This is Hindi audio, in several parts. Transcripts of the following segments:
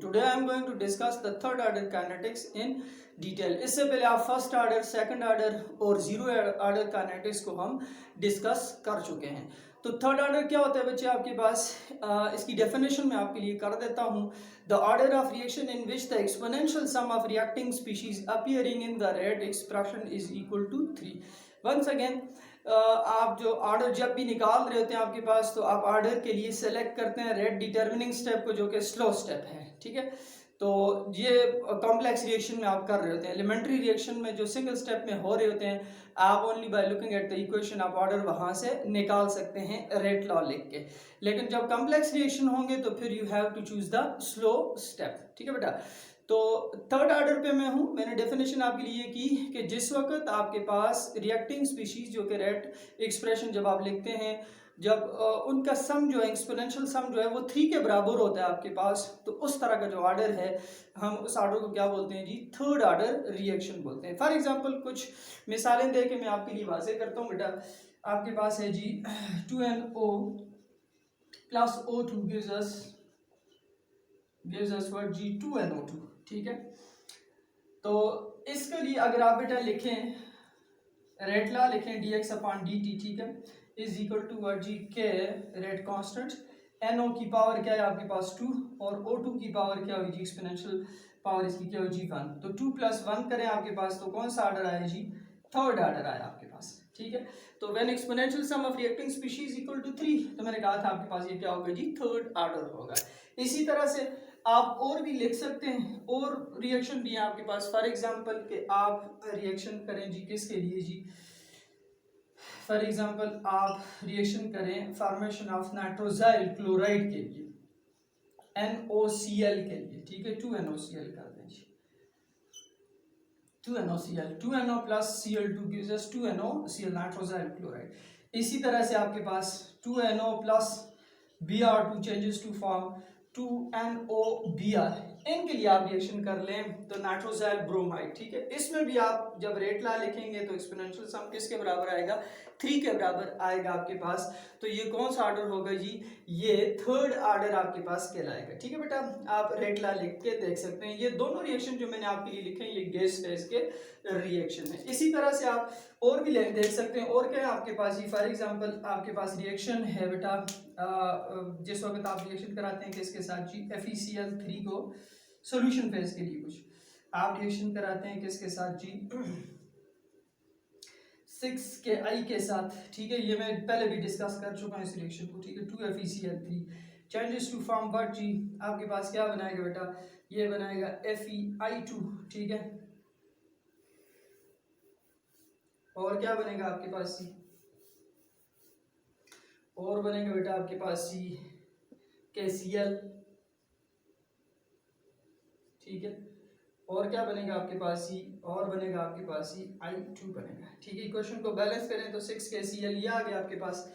Today I am going to discuss the third order kinetics in detail. इससे पहले आप फर्स्ट ऑर्डर, सेकंड ऑर्डर और जीरो ऑर्डर काइनेटिक्स को हम डिस्कस कर चुके हैं। तो थर्ड ऑर्डर क्या होता है बच्चे आपके पास, इसकी डेफिनेशन मैं आपके लिए कर देता हूँ। The order of reaction in which the exponential sum of reacting species appearing in the rate expression is equal to 3। Once again आप जो ऑर्डर जब भी निकाल रहे होते हैं आपके पास, तो आप ऑर्डर के लिए सेलेक्ट करते हैं रेट डिटर्मिनिंग स्टेप को, जो कि स्लो स्टेप है। ठीक है, तो ये कॉम्प्लेक्स रिएक्शन में आप कर रहे होते हैं। एलिमेंट्री रिएक्शन में जो सिंगल स्टेप में हो रहे होते हैं, आप only by looking at the equation आप ऑर्डर वहां से निकाल सकते हैं रेट लॉ लिख के। लेकिन जब कॉम्प्लेक्स रिएक्शन होंगे तो फिर you have to choose the slow step. ठीक है बेटा, तो थर्ड ऑर्डर पे मैं हूँ। मैंने डेफिनेशन आपके लिए की कि जिस वक्त आपके पास रिएक्टिंग स्पीशीज जो कि रेट एक्सप्रेशन जब आप लिखते हैं, जब उनका सम जो है, एक्सपोनेंशियल सम जो है वो 3 के बराबर होता है आपके पास, तो उस तरह का जो ऑर्डर है हम उस ऑर्डर को क्या बोलते हैं जी, थर्ड ऑर्डर रिएक्शन बोलते हैं। फॉर एग्जांपल कुछ मिसालें दे के मैं आपके लिए वाज़ेह करता हूँ बेटा। आपके पास है जी 2NO plus O2 gives us what जी 2NO2। ठीक है, तो इसके लिए अगर आप बेटा लिखें रेट लॉ लिखें dx अपॉन dt, ठीक है, इज इक्वल टू वर्ड जी के रेट कांस्टेंट, NO की पावर क्या है आपके पास 2 और O2 की पावर क्या होगी जी, एक्सपोनेंशियल पावर इसकी क्या होगी 1। तो 2 + 1 करें आपके पास, तो कौन सा ऑर्डर आया जी, थर्ड ऑर्डर आया आपके पास। ठीक है, तो when exponential sum of reacting species equal to 3, तो मैंने कहा था आपके पास ये क्या होगा जी, थर्ड ऑर्डर होगा। इसी तरह से आप और भी लिख सकते हैं, और रिएक्शन भी है आपके पास। फॉर एग्जांपल कि आप रिएक्शन करें जी किसके लिए जी, फॉर एग्जांपल आप रिएक्शन करें फॉर्मेशन ऑफ नाइट्रोजाइल क्लोराइड के लिए, NOCl के लिए। ठीक है, 2NOCl कर दें जी, 2NOCl, 2NO plus Cl2 gives us 2NOCl nitrosyl chloride. इसी तरह से आपके पास 2NO plus Br2 changes to form 2NOBr। इनके लिए आप रिएक्शन कर लें तो नाइट्रोजाइल ब्रोमाइड। ठीक है, इसमें भी आप जब रेट लॉ लिखेंगे तो एक्सपोनेंशियल सम किसके बराबर आएगा, 3 के बराबर आएगा आपके पास। तो ये कौन सा ऑर्डर होगा जी, ये थर्ड ऑर्डर आपके पास कहलाएगा। ठीक है बेटा, आप रेट लॉ लिख के देख सकते हैं। ये दोनों रिएक्शन जो मैंने आपके लिए लिखे हैं ये गैस फेज के रिएक्शन है। इसी तरह से आप और भी देख सकते हैं। और क्या है आपके पास जी, फॉर एग्जांपल आपके पास रिएक्शन है बेटा, जिस वक्त आप रिएक्शन कराते हैं किसके साथ जी, FeCl3 को सॉल्यूशन फेज के लिए कुछ आप रिएक्शन कराते हैं किसके साथ जी, 6Ki के साथ। ठीक है, ये मैं पहले भी डिस्कस कर चुका हूँ इस रिएक्शन को। ठीक है, 2FeCl3 changes to form what जी, आपके पास क्या बनाएगा बेटा, ये बनाएगा FeI2। ठीक है, और क्या बनेगा आपके पास सी, और बनेगा बेटा आपके पास सी KCl। ठीक है, और क्या बनेगा आपके पास सी, और बनेगा आपके पास सी I2 बनेगा। ठीक है, इक्वेशन को बैलेंस करें तो 6KCl ये आ गया आपके पास,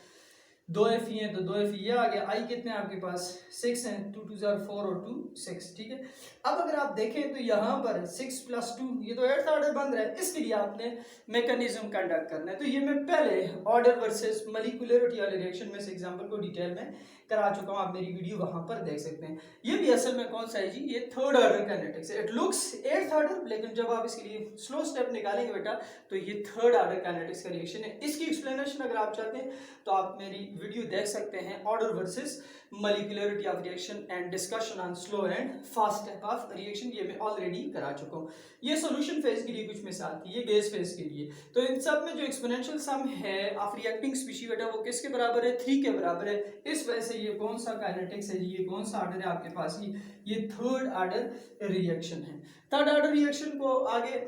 2Fe है तो 2Fe ये आ गया। I कितने आपके पास 6 हैं, 2 2 4 और 2 6। ठीक है, अब अगर आप देखें तो यहाँ पर 6 + 2 ये तो 8th ऑर्डर बन रहा है। इसके लिए आपने मैकेनिज्म कंडक्ट करना है। तो ये मैं पहले ऑर्डर वर्सेस मॉलिक्यूलरिटी वाले रिएक्शन में से एग्जांपल को डिटेल में करा चुका हूँ, आप मेरी वीडियो वहां पर देख सकते हैं। ये भी असल में कौन सा है जी, ये थर्ड ऑर्डर काइनेटिक्स है। इट लुक्स 8th ऑर्डर, लेकिन जब आप इसके लिए स्लो स्टेप निकालेंगे बेटा तो ये थर्ड ऑर्डर काइनेटिक्स का रिएक्शन है। इसकी एक्सप्लेनेशन अगर आप चाहते हैं तो आप मेरी वीडियो देख सकते हैं, order versus molecularity of reaction and discussion on slow and fast type of reaction, ये मैं ऑलरेडी करा चुका हूँ। ये सॉल्यूशन फेज के लिए कुछ मिसाल थी, ये गैस फेज के लिए। तो इन सब में जो एक्सपोनेंशियल सम है ऑफ रिएक्टिंग स्पीशीज बेटा वो किसके बराबर है, 3 के बराबर है। इस वजह से ये कौन सा काइनेटिक्स है, ये कौन सा ऑर्डर है आपके पास, ये थर्ड ऑर्डर रिएक्शन है। थर्ड ऑर्डर रिएक्शन को आगे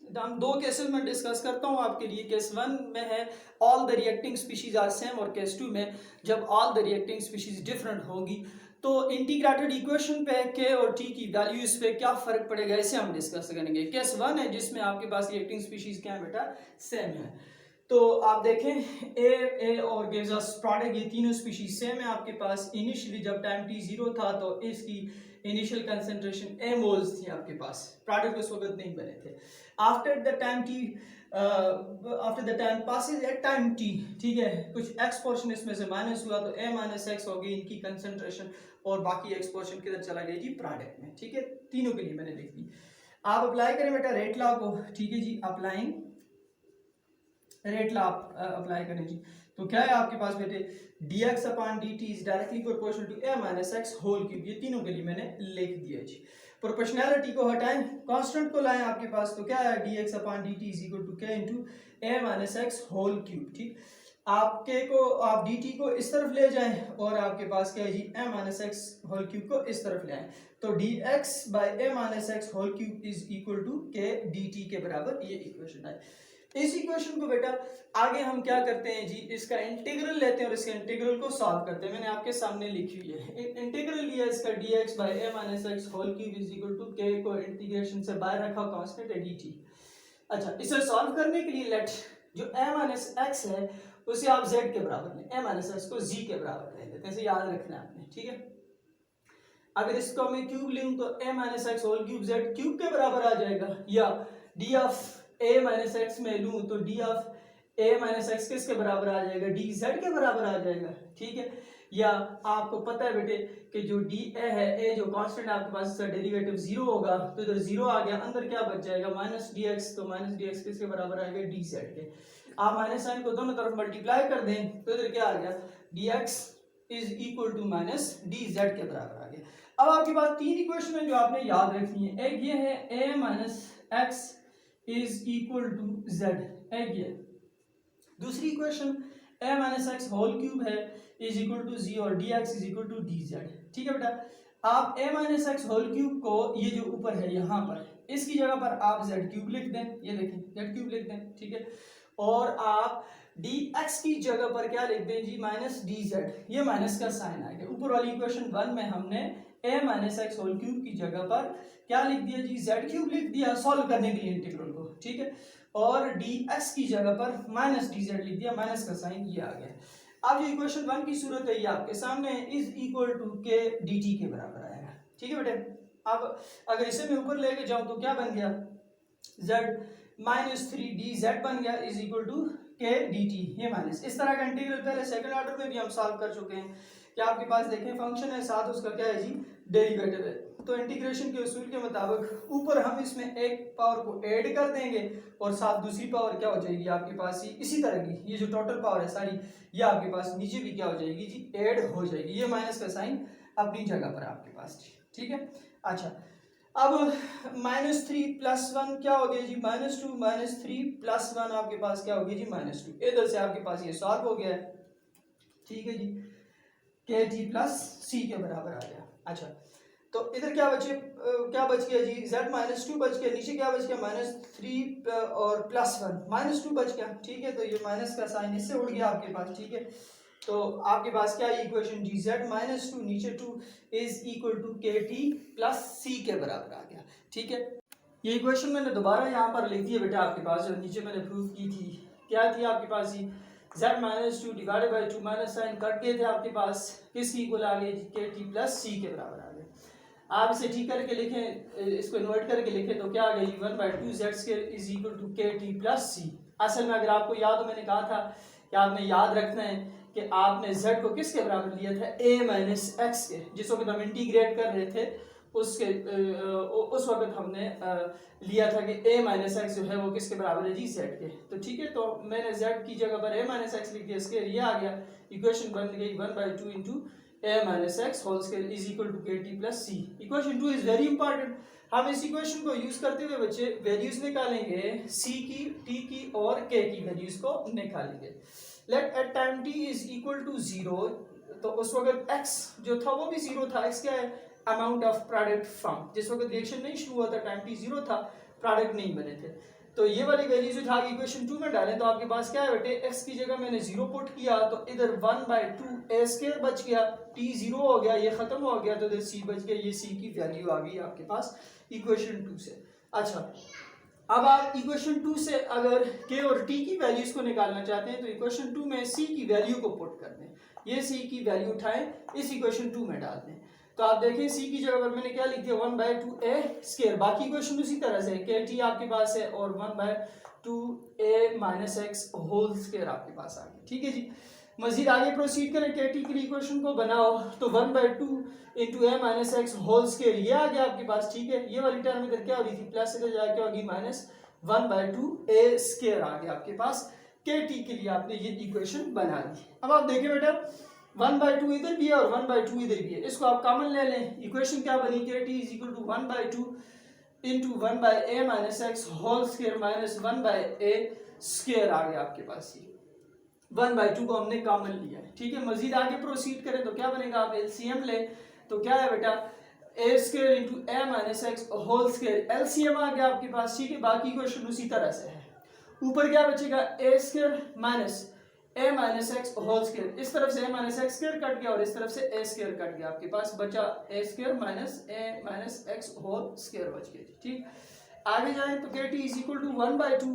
हम 2 केसेस में डिस्कस करता हूं आपके लिए। केस 1 में है all the reacting species are same, और केस 2 में जब all the reacting species different होगी तो इंटीग्रेटेड इक्वेशन पे के और टी की वैल्यूज पे क्या फर्क पड़ेगा, इसे हम डिस्कस करेंगे। केस 1 है जिसमें आपके पास रिएक्टिंग स्पीशीज क्या है बेटा, सेम है। तो आप देखें ए और गिव्स अस प्रोडक्ट, ये तीनों स्पीशीज सेम है आपके पास। इनिशियली जब टाइम t 0 था तो इसकी इनिशियल कंसेंट्रेशन A मोल्स थी आपके पास, प्रोडक्ट उस वक्त नहीं बने थे। After the time t after the time passes at time T, ठीक है, कुछ एक्स पोर्शन इसमें से माइनस हुआ तो ए माइनस एक्स होगी इनकी कंसंट्रेशन, और बाकी एक्स पोर्शन किधर चला गया जी, प्रोडक्ट में, ठीक है। तीनों के लिए मैंने लिख दी। आप अप्लाई करें बेटा रेट लॉ को, ठीक है जी, अप्लाइंग रेट लॉ अप्लाई करें जी। तो क्या है आपके पास बेटे, dx upon dt is directly proportional to a minus x whole cube, ये तीनों के लिए मैंने लिख दिया जी। प्रोपोर्शनैलिटी को हटाएं, कांस्टेंट को लाएं आपके पास, तो क्या है dx upon dt is equal to k into a minus x whole cube, ठीक। आप k को, आप dt को इस तरफ ले जाएं और आपके पास क्या है जी, a minus x whole cube को इस तरफ ले आएं, तो dx by a minus x whole cube is equal to k dt के बराबर, ये इक्वेशन है। इस इक्वेशन को बेटा आगे हम क्या करते हैं जी, इसका इंटीग्रल लेते हैं और इसके इंटीग्रल को सॉल्व करते हैं। मैंने आपके सामने लिखी हुई है इंटीग्रल लिया इसका dx by a minus x whole cube is equal to k को इंटीग्रेशन से बाहर रखा, कांस्टेंट है dt। अच्छा, इसे सॉल्व करने के लिए लेट जो a माइनस x है उसे आप z के बराबर लें, a माइनस x को z के बराबर ले लेते हैं, इसे याद रखना है आपने, ठीक है। अगर इसको मैं क्यूब लूं तो a minus x whole cube z cube के बराबर आ जाएगा, या d of a minus X में लूं तो d of a minus X किसके बराबर आ जाएगा, dz के बराबर आ जाएगा, ठीक है। या आपको पता है बेटे कि जो dA है, a जो कांस्टेंट आपके पास, इसका डेरिवेटिव 0 होगा, तो इधर 0 आ गया, अंदर क्या बच जाएगा, माइनस dx, तो माइनस dx किसके बराबर आएगा, dz के। आप माइनस साइन को दोनों तरफ मल्टीप्लाई कर दें तो इधर क्या आ गया, dx is equal to minus dz के बराबर आ गया। अब आपके पास तीन इक्वेशन है जो आपने याद रखनी है, एक ये है a minus X is equal to z, एक ये। दूसरी equation a minus x whole cube है इज इक्वल टू z और dx is equal to dz, ठीक है बेटा। आप a minus x whole cube को, ये जो ऊपर है यहाँ पर, इसकी जगह पर आप z क्यूब लिख दें, ये देखें z क्यूब लिख दें, ठीक है। और आप dx की जगह पर क्या लिख दें जी, माइनस dz, ये माइनस का साइन आ गया। ऊपर वाली इक्वेशन 1 में हमने a minus x whole cube की जगह पर क्या लिख दिया जी, z क्यूब लिख दिया सॉल्व करने के लिए इंटीग्रल को, ठीक है। और dx की जगह पर माइनस dz लिख दिया, माइनस का साइन ये आ गया। अब जो इक्वेशन 1 की सूरत है ये आपके सामने is equal to k dt के बराबर आएगा, ठीक है बेटे। अब अगर इसे मैं ऊपर लेके जाऊं तो क्या बन गया, z माइनस 3dz बन गया is equal to k dt, ये माइनस। इस तरह का इंटीग्रल पहले सेकंड ऑर्डर में भी हम सॉल्व कर चुके हैं कि आपके पास देखें फंक्शन है, साथ उसका क्या है जी, डेरिवेटिव है। तो इंटीग्रेशन के उसूल के मुताबिक ऊपर हम इसमें एक पावर को ऐड कर देंगे और साथ दूसरी पावर क्या हो जाएगी आपके पास ही, इसी तरह की ये जो टोटल पावर है सारी, ये आपके पास नीचे भी क्या हो जाएगी जी, ऐड हो जाएगी। ये माइनस का साइन अपनी जगह पर आपके पास, ठीक है। अच्छा, अब माइनस 3 प्लस 1 क्या हो गया जी, माइनस 2, माइनस 3 प्लस 1 आपके पास क्या हो गया जी, माइनस 2। इधर से आपके पास ये सॉल्व हो गया है, ठीक है जी, के टी प्लस सी के बराबर आ गया। अच्छा, तो इधर क्या बचे, क्या बच गया जी, z माइनस 2 बच गया, नीचे क्या बच गया, माइनस 3 और प्लस 1, माइनस 2 बच गया, ठीक है। तो ये माइनस का साइन इससे उड़ गया आपके पास, ठीक है। तो आपके पास क्या इक्वेशन जी, z माइनस 2 नीचे 2 इज इक्वल टू के टी प्लस सी के बराबर आ गया, ठीक है। ये इक्वेशन मैंने दोबारा यहाँ पर लिख दी है बेटा आपके पास, जो नीचे मैंने प्रूव की थी, क्या थी आपके पास जी, z minus 2 divided by 2, minus sign cut गए थे आपके पास, किसकी इक्वल आ गई, के टी प्लस सी के बराबर आ गए। आप इसे ठीक करके लिखें, इसको इन्वर्ट करके लिखें तो क्या आ गई, 1/2 z square is equal to के टी प्लस सी। असल में अगर आपको याद हो, मैंने कहा था कि आपने याद रखना है कि आपने z को किसके बराबर लिया था, a माइनस एक्स के, जिस वक्त हम इंटीग्रेट कर रहे थे उसके उस वक्त हमने लिया था कि a माइनस एक्स जो है वो किसके बराबर है जी, z के। तो ठीक है, तो मैंने z की जगह पर a माइनस एक्स लिख दिया, इसके ये आ गया, इक्वेशन बन गई 1/2 into a minus x whole square is equal to के T plus c. Equation 2 is very important. हम इस इक्वेशन को यूज करते हुए बच्चे वैल्यूज निकालेंगे, c की, t की और k की वैल्यूज को निकालेंगे। Let at time t is equal to 0, तो उस वक्त x जो था वो भी 0 था। x क्या है, अमाउंट ऑफ प्रोडक्ट फ्रॉम, जिस वक्त रिएक्शन नहीं शुरू हुआ था टाइम t 0 था, प्रोडक्ट नहीं बने थे। तो ये वाली वैल्यूज उठा के इक्वेशन 2 में डालें तो आपके पास क्या है बेटे, x की जगह मैंने 0 पुट किया तो इधर 1/2 a स्क्वायर बच गया, t 0 हो गया, ये खत्म हो गया, तो इधर c बच गया, ये c की वैल्यू आ गई आपके पास इक्वेशन 2 से। अच्छा, अब आप इक्वेशन 2 से अगर k और t की वैल्यूज को निकालना चाहते हैं तो इक्वेशन 2 में c की वैल्यू को पुट कर दें, ये c की वैल्यू उठाएं, इस इक्वेशन 2 में डाल दें। तो आप देखें c की जगह पर मैंने क्या लिख दिया, 1/2 a स्क्वायर, बाकी इक्वेशन उसी तरह से, के टी आपके पास है और 1/2 2a minus x whole square आपके पास आ गया। ठीक है जी, मजीद आगे प्रोसीड करें, केटी के इक्वेशन को बनाओ तो 1/2 into a minus x whole square ये आ गया आपके पास। ठीक है, ये वाली टर्म इधर क्या हो रही थी, प्लस इधर जाके होगी माइनस 1/2 ए स्क्वायर आ गया आपके पास। केटी के लिए आपने ये इक्वेशन बना ली। अब आप देखिए बेटा 1/2 इधर भी है और 1/2 इधर भी है, इसको आप कॉमन ले लें। इक्वेशन क्या बनी, k t is equal to 1/2 into 1/a minus x whole square minus 1/a square आ गया आपके पास। ये 1/2 को हमने कॉमन लिया है। ठीक है, मजीद आगे प्रोसीड करें तो क्या बनेगा, आप एलसीएम ले तो क्या है बेटा a square into a minus x whole square, LCM आ गया आपके पास। ठीक है, बाकी क्वेश्चन उसी तरह से है। ऊपर क्या बचेगा, ए square minus a minus x whole square, इस तरफ से ए माइनस एक्स स्क्वायर कट गया और इस तरफ से ए स्क्वायर कट गया, आपके पास बचा a square minus a minus x whole square बच गया। ठीक, आगे जाएं तो k t is equal to 1/2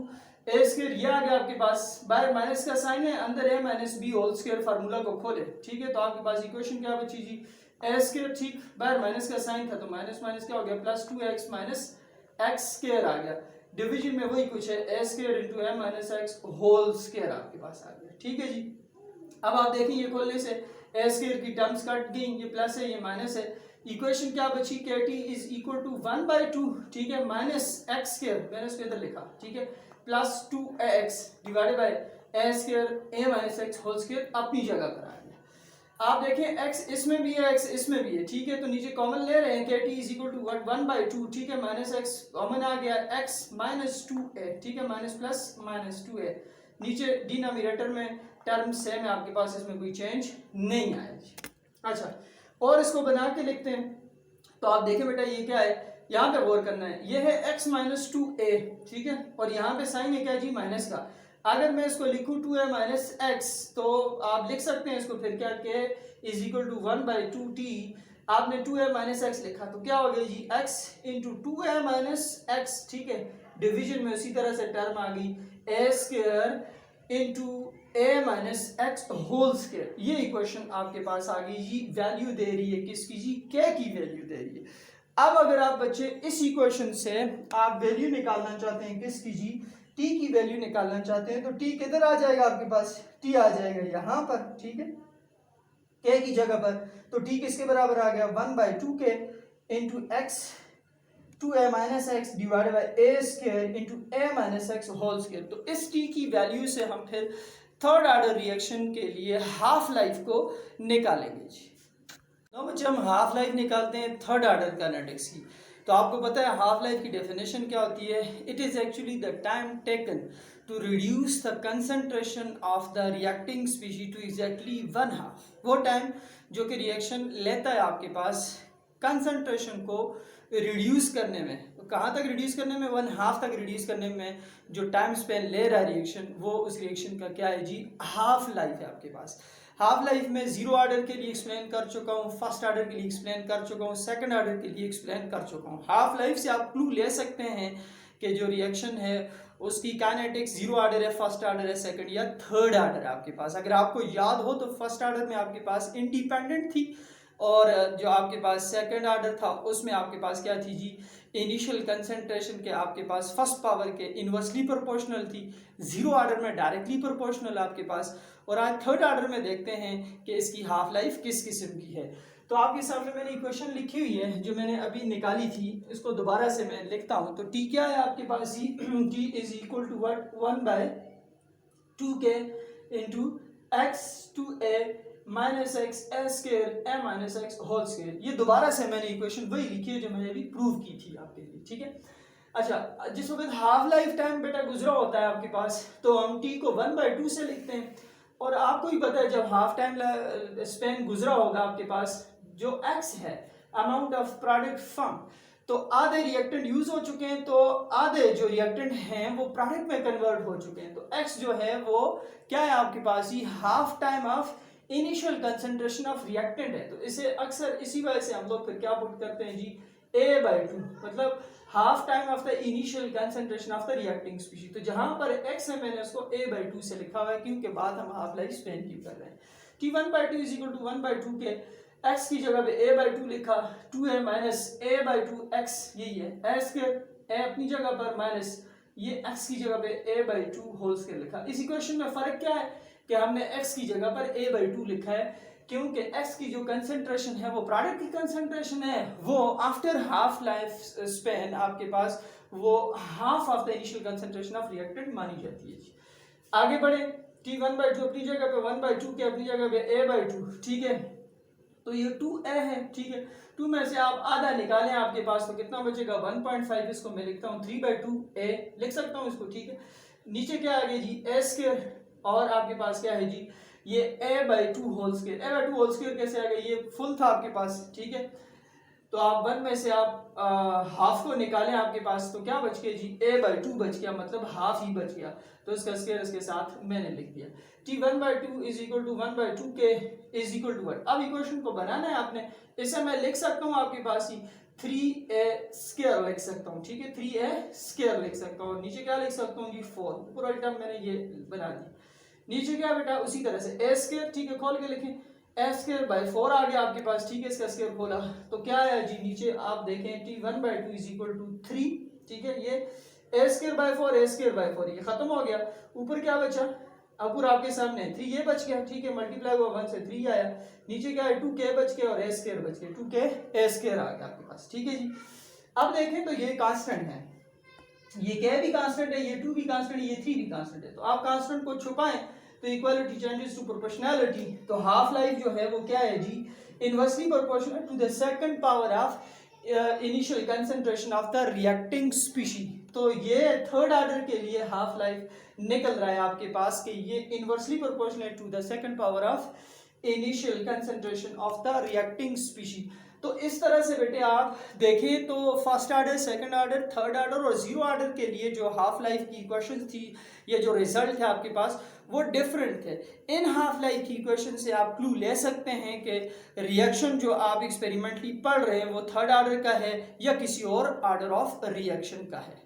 a square ये आ गया आपके पास, बाहर माइनस का साइन है, अंदर a minus b whole square formula को खोले। ठीक है, तो आपके पास इक्वेशन क्या बची जी, ए स्क्वायर, ठीक, बाहर माइनस का साइन था तो माइनस माइनस क्या हो गया, plus 2x minus x square आ गया। डिवीजन में वही कुछ है, a square into a minus x whole square आपके पास आ गया। ठीक है जी, अब आप देखें ये खोलने से ए स्क्वायर की टर्म्स कट गई, ये प्लस है ये माइनस है। इक्वेशन क्या बची, केटी इज इक्वल टू 1/2, ठीक है, माइनस एक्स स्क्वायर, मैंने इसको इधर लिखा, ठीक है, plus 2x divided by A square A minus x whole square अपनी जगह पर आ गया। आप देखें x इसमें भी है x इसमें भी है। ठीक है, तो नीचे कॉमन ले रहे हैं, केटी इज इक्वल टू 1/2, ठीक है, माइनस एक्स कॉमन आ गया, x माइनस 2a, ठीक है, माइनस प्लस माइनस 2a, नीचे डिनोमिनेटर में टर्म सेम है आपके पास, इसमें कोई चेंज नहीं आया। अच्छा, और इसको बना के लिखते हैं तो आप देखें बेटा ये क्या है, यहाँ पे गौर करना है, ये है x माइनस 2a, ठीक है, और यहाँ पे साइन है क्या जी, माइनस का। अगर मैं इसको लिखूं 2a माइनस एक्स तो आप लिख सकते हैं इसको फिर क्या, के इज इक्वल टू 1/2t, आपने 2a माइनस एक्स लिखा तो क्या हो गया जी, x into 2a minus x, ठीक है, डिवीजन में उसी तरह से टर्म आ गई a square into a minus x whole square. ये इक्वेशन आपके पास आ गई जी, वैल्यू दे रही है किसकी जी, k की वैल्यू दे रही है। अब अगर आप बच्चे इस इक्वेशन से आप वैल्यू निकालना चाहते हैं किसकी जी, t की वैल्यू निकालना चाहते हैं तो t किधर आ जाएगा आपके पास, t आ जाएगा यहाँ पर, ठीक है, k की जगह पर, तो t किसके बराबर आ गया, 1/2k into x 2a minus X divided by A square into a minus x whole square. तो इस t की वैल्यू से हम फिर थर्ड ऑर्डर रिएक्शन के लिए हाफ लाइफ को निकालेंगे जी। तो बच्चे हम हाफ लाइफ निकालते हैं थर्ड ऑर्डर काइनेटिक्स की, तो आपको पता है हाफ लाइफ की डेफिनेशन क्या होती है, it is actually the time taken to reduce the concentration of the reacting species to exactly 1/2, वो टाइम जो कि रिएक्शन लेता है आपके पास कंसंट्रेशन को रिड्यूस करने में, तो कहाँ तक रिड्यूस करने में, 1/2 तक रिड्यूस करने में जो टाइम स्पेन ले रहा है रिएक्शन, वो उस रिएक्शन का क्या है जी, हाफ लाइफ है आपके पास। हाफ लाइफ में जीरो ऑर्डर के लिए एक्सप्लेन कर चुका हूँ, फर्स्ट ऑर्डर के लिए एक्सप्लेन कर चुका हूँ, सेकंड ऑर्डर के लिए एक्सप्लेन कर चुका हूँ। हाफ लाइफ से आप क्लू ले सकते हैं कि जो रिएक्शन है उसकी काइनेटिक्स जीरो ऑर्डर है, फर्स्ट ऑर्डर है, सेकंड या थर्ड ऑर्डर है आपके पास। अगर आपको याद हो तो फर्स्ट ऑर्डर में आपके पास इंडिपेंडेंट थी और जो आपके पास सेकंड ऑर्डर था उसमें आपके पास क्या थी जी, इनिशियल कंसंट्रेशन के आपके पास फर्स्ट पावर के इन्वर्सली प्रोपोर्शनल थी, जीरो ऑर्डर में डायरेक्टली प्रोपोर्शनल आपके पास, और आज थर्ड ऑर्डर में देखते हैं कि इसकी हाफ लाइफ किस किस्म की है। तो आपके सामने मैंने इक्वेशन लिखी हुई है जो मैंने अभी निकाली थी, इसको दोबारा से मैं लिखता हूँ। तो टी क्या है आपके पास जी, t is equal to what, 1/2k into x 2a minus x a square A minus x whole square. ये दोबारा से मैंने इक्वेशन वही लिखी है जो मैंने अभी प्रूव की थी आपके लिए, ठीक है। अच्छा, जिस वक्त हाफ लाइफ टाइम बेटा गुजरा होता है आपके पास तो हम टी को 1/2 से लिखते हैं, और आपको ही पता है जब हाफ टाइम स्पेन गुजरा होगा आपके पास जो x है, अमाउंट ऑफ प्रोडक्ट फ्रॉम, तो आधे रिएक्टेंट यूज हो चुके हैं, तो आधे जो रिएक्टेंट हैं वो प्रोडक्ट में कन्वर्ट हो चुके हैं, तो x जो है वो क्या है आपके पास ही, half time of initial concentration of reactant है। तो इसे अक्सर इसी वजह से हम लोग फिर क्या पुट करते हैं जी, a/2, मतलब half time of the initial concentration of the reacting species. तो जहां पर x है मैंने उसको a/2 से लिखा हुआ है क्योंकि बाद हम हाफ लाइफ स्पेन की कर रहे हैं। t 1/2 इज इक्वल टू 1/2 के x की जगह पे a/2 लिखा, 2a माइनस a/2 x, यही है, a स्क्वायर a अपनी जगह पर माइनस ये x की जगह पे a/2 होल स्क्वायर लिखा। इस इक्वेशन में फर्क क्या है कि हमने x की जगह पर a/2 लिखा है, क्योंकि x की जो कंसंट्रेशन है वो प्रोडक्ट की कंसंट्रेशन है, वो आफ्टर हाफ लाइफ स्पेन आपके पास वो half of the initial concentration of reactant मानी जाती है। आगे बढ़े, T1/2 अपनी जगह पे 1/2 के अपनी जगह पे a/2, ठीक है। तो ये 2a है, ठीक है। 2 में से आप आधा निकालें आपके पास तो कितना बचेगा 1.5। इसको मैं लिखता हूँ 3/2a लिख सकता हूँ इसको, ठीक है। नीचे क्या आ गया जी a स्क्वायर, और आपके पास क्या है जी ये a/2 whole square. a/2 whole square कैसे आ गया, ये फुल था आपके पास, ठीक है। तो आप 1 में से आप हाफ को निकालें आपके पास तो क्या बच गया जी a/2 बच गया, मतलब हाफ ही बच गया। तो इसका स्क्वायर इसके साथ मैंने लिख दिया। T1/2 इज इक्वल टू 1/2 के इज इक्वल टू 1। अब इक्वेशन को बनाना है आपने, इसे मैं लिख सकता हूँ आपके पास ही 3a स्क्वायर लिख सकता हूँ, ठीक है। 3a स्क्वायर लिख सकता हूँ, नीचे क्या लिख सकता हूँ जी 4। पूरा टर्म मैंने ये बना दिया। नीचे क्या बेटा उसी तरह से a स्क्वायर, ठीक है, खोल के लिखें a²/4 आ गया आपके पास, ठीक है। इसका स्क्वायर खोला तो क्या है जी नीचे आप देखें T1/2 इज इक्वल टू 3, ठीक है। ये a²/4 ये खत्म हो गया। ऊपर क्या बचा, ऊपर आपके सामने 3 ये बच गया, ठीक है। मल्टीप्लाई हुआ 1 से 3 आया। नीचे क्या है 2k बच गया और a² बच गया, 2k a² आ गया आपके पास, ठीक है जी। अब देखें तो ये कांस्टेंट है, ये k भी कांस्टेंट है, ये 2 भी कांस्टेंट है, ये 3 भी कांस्टेंट है। तो आप कांस्टेंट को छुपाएं तो इक्वालिटी चेंजेस टू प्रोपोर्शनैलिटी। तो हाफ लाइफ जो है वो क्या है जी inversely proportional to the second power of initial concentration of the reacting species. तो ये थर्ड ऑर्डर के लिए हाफ लाइफ निकल रहा है आपके पास कि ये inversely proportional to the second power of initial concentration of the reacting species. तो इस तरह से बेटे आप देखें तो first order, second order, third order और जीरो ऑर्डर के लिए जो हाफ लाइफ की इक्वेशन थी, ये जो रिजल्ट है आपके पास वो डिफरेंट थे। इन हाफ लाइफ की इक्वेशन से आप क्लू ले सकते हैं कि रिएक्शन जो आप एक्सपेरिमेंटली पढ़ रहे हैं वो थर्ड ऑर्डर का है या किसी और ऑर्डर ऑफ रिएक्शन का है।